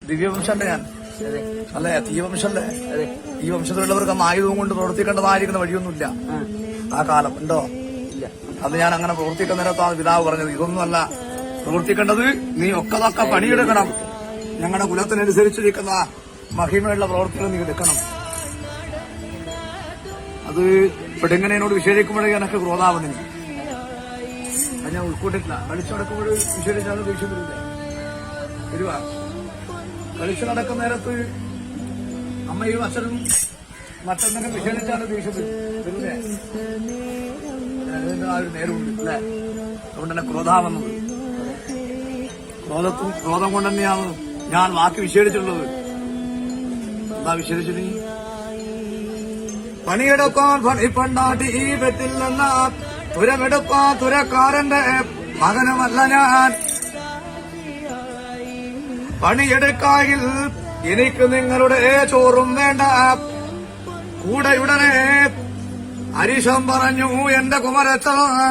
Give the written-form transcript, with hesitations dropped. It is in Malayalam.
ദിവ്യവംശന്റെ ഞാൻ അല്ലേ? തീവംശല്ലേ? ഈ വംശത്തിലുള്ളവർക്ക് അന്ന് ആയുധവും കൊണ്ട് പ്രവർത്തിക്കേണ്ടതായിരിക്കുന്ന വഴിയൊന്നുമില്ല. ആ കാലം ഉണ്ടോ? അത് ഞാൻ അങ്ങനെ പ്രവർത്തിക്കുന്ന നേരത്താണ് പിതാവ് പറഞ്ഞത്, ഇതൊന്നുമല്ല പ്രവർത്തിക്കേണ്ടത്, നീ ഒക്കതൊക്കെ പണിയെടുക്കണം, ഞങ്ങളുടെ കുലത്തിനനുസരിച്ചിരിക്കുന്ന മഹിമയുള്ള പ്രവർത്തികൾ നീ എടുക്കണം. അത് പെടുങ്ങനെ എന്നോട് വിശേഷിക്കുമ്പോഴേ എനിക്ക് ക്രോധാവുന്നില്ല. അത് ഞാൻ ഉൾക്കൊണ്ടിട്ടില്ല. കളിച്ചു നടക്കുമ്പോൾ വിശേഷിച്ചാലും ദേഷ്യം വരില്ല. വരുവാ കളിച്ചു നടക്കുന്ന നേരത്ത് അമ്മയും അച്ഛനും മറ്റെന്തെങ്കിലും വിശേഷിച്ചാലും ദേഷ്യം വരില്ലേ? ആ ഒരു നേരമുണ്ട് അല്ലേ? അതുകൊണ്ട് തന്നെ ക്രോധാവുന്നത്, ക്രോധം കൊണ്ട് തന്നെയാണ് ഞാൻ വാക്ക് വിശേഷിച്ചിട്ടുള്ളത്. എന്താ വിശേഷിച്ചു? പണിയെടുക്കാൻ പണിപ്പണ്ടാട്ടി ഈ വെറ്റിൽ നിന്ന തുരമെടുപ്പാൻ തുരക്കാരന്റെ മകനുമല്ല ഞാൻ. പണിയെടുക്കായിൽ എനിക്ക് നിങ്ങളുടെ ചോറും വേണ്ട. കൂടെയുടനെ അരിശം പറഞ്ഞു എന്റെ കുമരച്ച